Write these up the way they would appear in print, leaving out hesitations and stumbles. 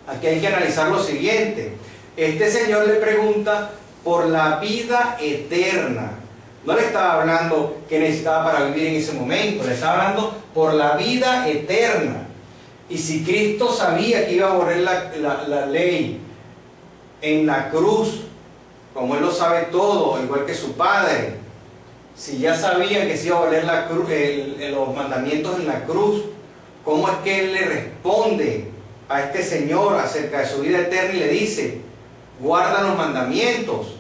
Aquí hay que analizar lo siguiente. Este señor le pregunta por la vida eterna. No le estaba hablando que necesitaba para vivir en ese momento, le estaba hablando por la vida eterna. Y si Cristo sabía que iba a abolir la ley en la cruz, como Él lo sabe todo, igual que su Padre, si ya sabía que se iba a abolir la cruz, los mandamientos en la cruz, ¿cómo es que Él le responde a este señor acerca de su vida eterna y le dice, guarda los mandamientos?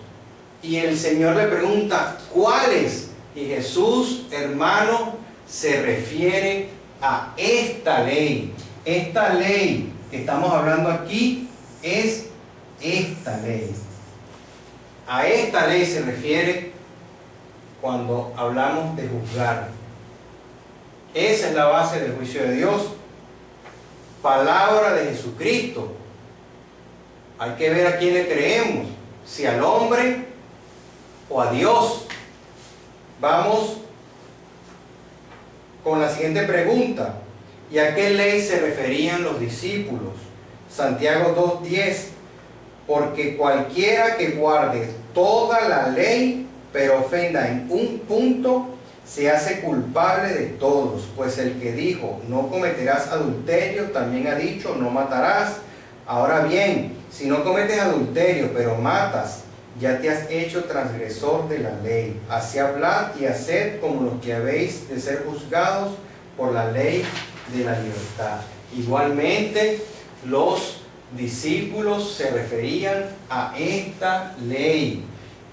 Y el Señor le pregunta, ¿cuáles? Y Jesús, hermano, se refiere a esta ley. Esta ley que estamos hablando aquí es esta ley. A esta ley se refiere cuando hablamos de juzgar. Esa es la base del juicio de Dios. Palabra de Jesucristo. Hay que ver a quién le creemos, si al hombre o a Dios. Vamos con la siguiente pregunta. ¿Y a qué ley se referían los discípulos? Santiago 2:10. Porque cualquiera que guarde toda la ley, pero ofenda en un punto, se hace culpable de todos. Pues el que dijo, no cometerás adulterio, también ha dicho, no matarás. Ahora bien, si no cometes adulterio, pero matas, ya te has hecho transgresor de la ley. Así hablad y haced como los que habéis de ser juzgados por la ley de la libertad. Igualmente, los discípulos se referían a esta ley.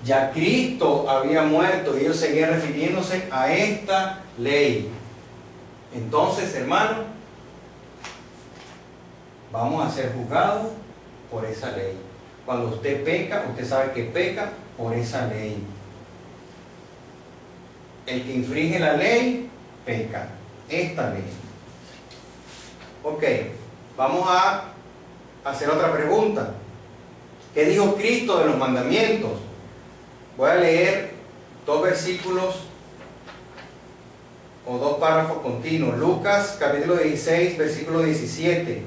Ya Cristo había muerto y ellos seguían refiriéndose a esta ley. Entonces, hermano, vamos a ser juzgados por esa ley. Cuando usted peca, usted sabe que peca por esa ley. El que infringe la ley, peca. Esta ley. Ok, vamos a hacer otra pregunta. ¿Qué dijo Cristo de los mandamientos? Voy a leer dos versículos o dos párrafos continuos. Lucas capítulo 16, versículo 17.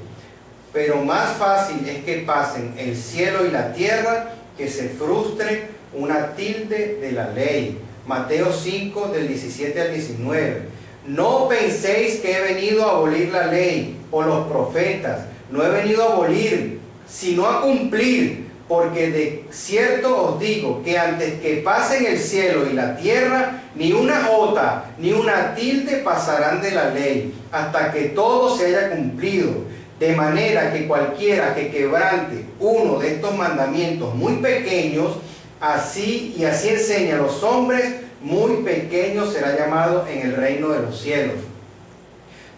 Pero más fácil es que pasen el cielo y la tierra que se frustre una tilde de la ley. Mateo 5, del 17 al 19. No penséis que he venido a abolir la ley o los profetas. No he venido a abolir, sino a cumplir. Porque de cierto os digo que antes que pasen el cielo y la tierra, ni una jota ni una tilde pasarán de la ley, hasta que todo se haya cumplido. De manera que cualquiera que quebrante uno de estos mandamientos muy pequeños, así enseña a los hombres, muy pequeño será llamado en el reino de los cielos.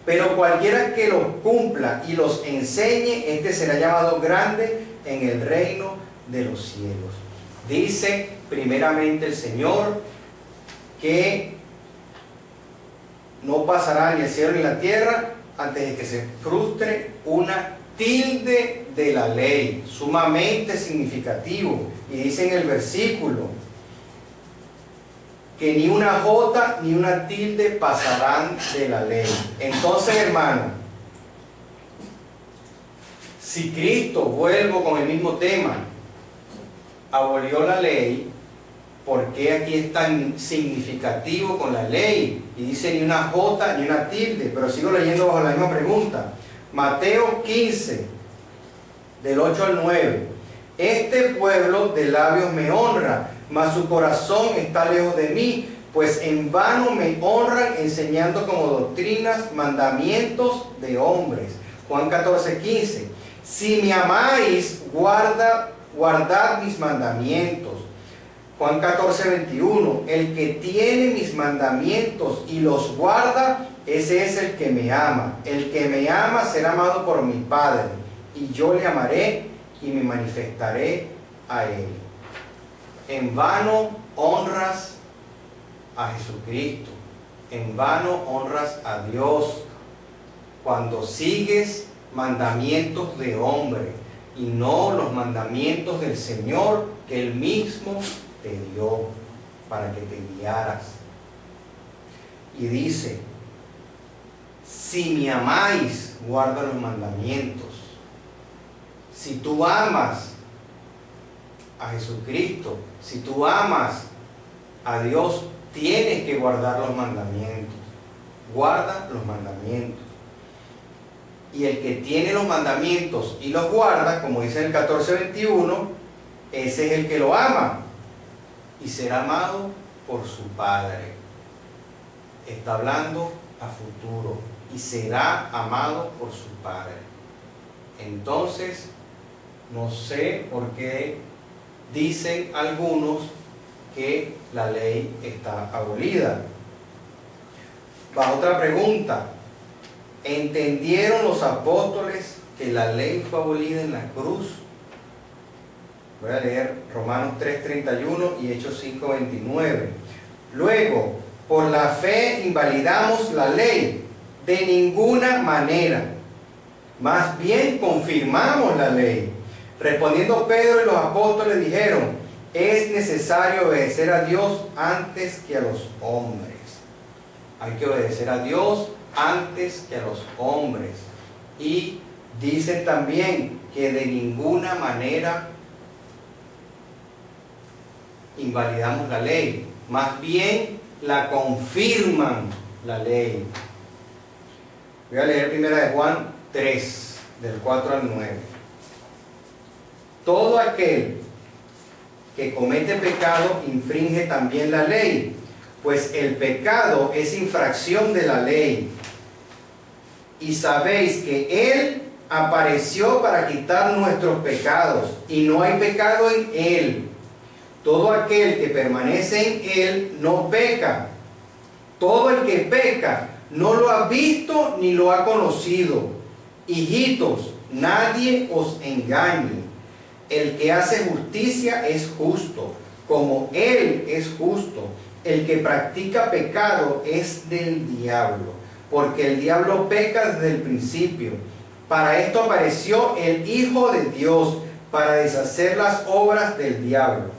Pero cualquiera que los cumpla y los enseñe, este será llamado grande en el reino de los cielos. Dice primeramente el Señor que no pasará ni el cielo ni la tierra antes de que se frustre una tilde de la ley, sumamente significativo. Y dice en el versículo que ni una jota ni una tilde pasarán de la ley. Entonces, hermano, si Cristo, vuelvo con el mismo tema, abolió la ley, ¿por qué aquí es tan significativo con la ley? Y dice ni una jota ni una tilde, pero sigo leyendo bajo la misma pregunta. Mateo 15, del 8 al 9. Este pueblo de labios me honra, mas su corazón está lejos de mí, pues en vano me honran enseñando como doctrinas mandamientos de hombres. Juan 14, 15. Si me amáis, guardad mis mandamientos. Juan 14, 21. El que tiene mis mandamientos y los guarda, ese es el que me ama. El que me ama será amado por mi Padre, y yo le amaré y me manifestaré a él. En vano honras a Jesucristo, en vano honras a Dios cuando sigues mandamientos de hombre y no los mandamientos del Señor que Él mismo te dio para que te guiaras. Y dice, si me amáis, guarda los mandamientos. si tú amas a Jesucristo, si tú amas a Dios, tienes que guardar los mandamientos. Guarda los mandamientos. Y el que tiene los mandamientos y los guarda, como dice en el 14:21, ese es el que lo ama y será amado por su Padre. Está hablando a futuro. Y será amado por su Padre. Entonces, no sé por qué dicen algunos que la ley está abolida. Va otra pregunta. ¿Entendieron los apóstoles que la ley fue abolida en la cruz? Voy a leer Romanos 3:31 y Hechos 5:29. Luego, por la fe invalidamos la ley. De ninguna manera. Más bien confirmamos la ley. Respondiendo Pedro y los apóstoles dijeron: es necesario obedecer a Dios antes que a los hombres. Hay que obedecer a Dios antes que a los hombres. Y dicen también que de ninguna manera invalidamos la ley. Más bien la confirman la ley. Voy a leer 1 de Juan 3, del 4 al 9. Todo aquel que comete pecado infringe también la ley, pues el pecado es infracción de la ley. Y sabéis que Él apareció para quitar nuestros pecados, y no hay pecado en Él. Todo aquel que permanece en Él no peca. Todo el que peca no lo ha visto ni lo ha conocido. Hijitos, nadie os engañe. El que hace justicia es justo, como Él es justo. El que practica pecado es del diablo, porque el diablo peca desde el principio. Para esto apareció el Hijo de Dios, para deshacer las obras del diablo.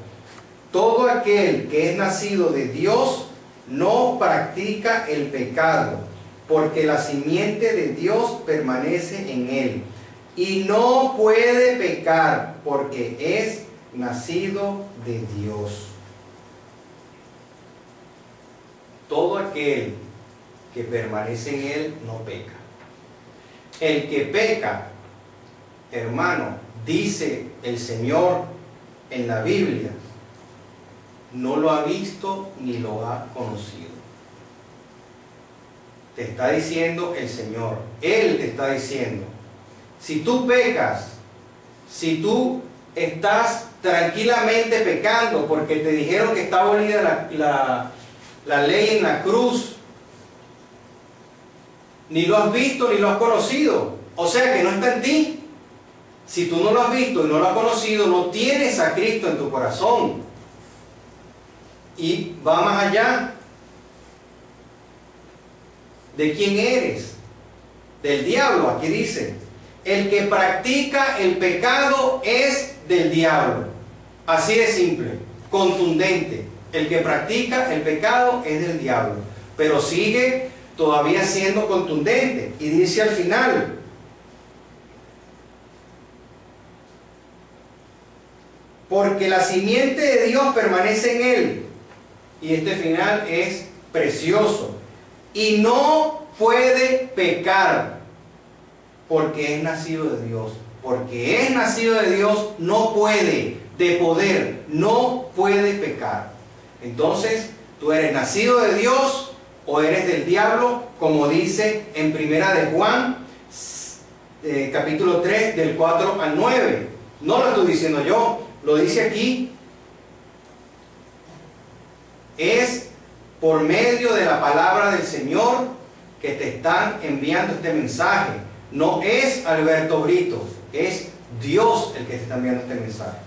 Todo aquel que es nacido de Dios no practica el pecado, porque la simiente de Dios permanece en él, y no puede pecar, porque es nacido de Dios. Todo aquel que permanece en él no peca. El que peca, hermano, dice el Señor en la Biblia, no lo ha visto ni lo ha conocido. Te está diciendo el Señor. Él te está diciendo, si tú pecas, si tú estás tranquilamente pecando porque te dijeron que está abolida la ley en la cruz, ni lo has visto ni lo has conocido, o sea que no está en ti. Si tú no lo has visto y no lo has conocido, no tienes a Cristo en tu corazón. Y va más allá. ¿De quién eres? Del diablo. Aquí dice, el que practica el pecado es del diablo. Así de simple, contundente. El que practica el pecado es del diablo. Pero sigue todavía siendo contundente. Y dice al final, porque la simiente de Dios permanece en él. Y este final es precioso. Y no puede pecar, porque es nacido de Dios. Porque es nacido de Dios, no puede, de poder, no puede pecar. Entonces, tú eres nacido de Dios o eres del diablo, como dice en 1 de Juan, capítulo 3, del 4 al 9. No lo estoy diciendo yo, lo dice aquí. Es por medio de la palabra del Señor que te están enviando este mensaje. No es Alberto Brito, es Dios el que te está enviando este mensaje.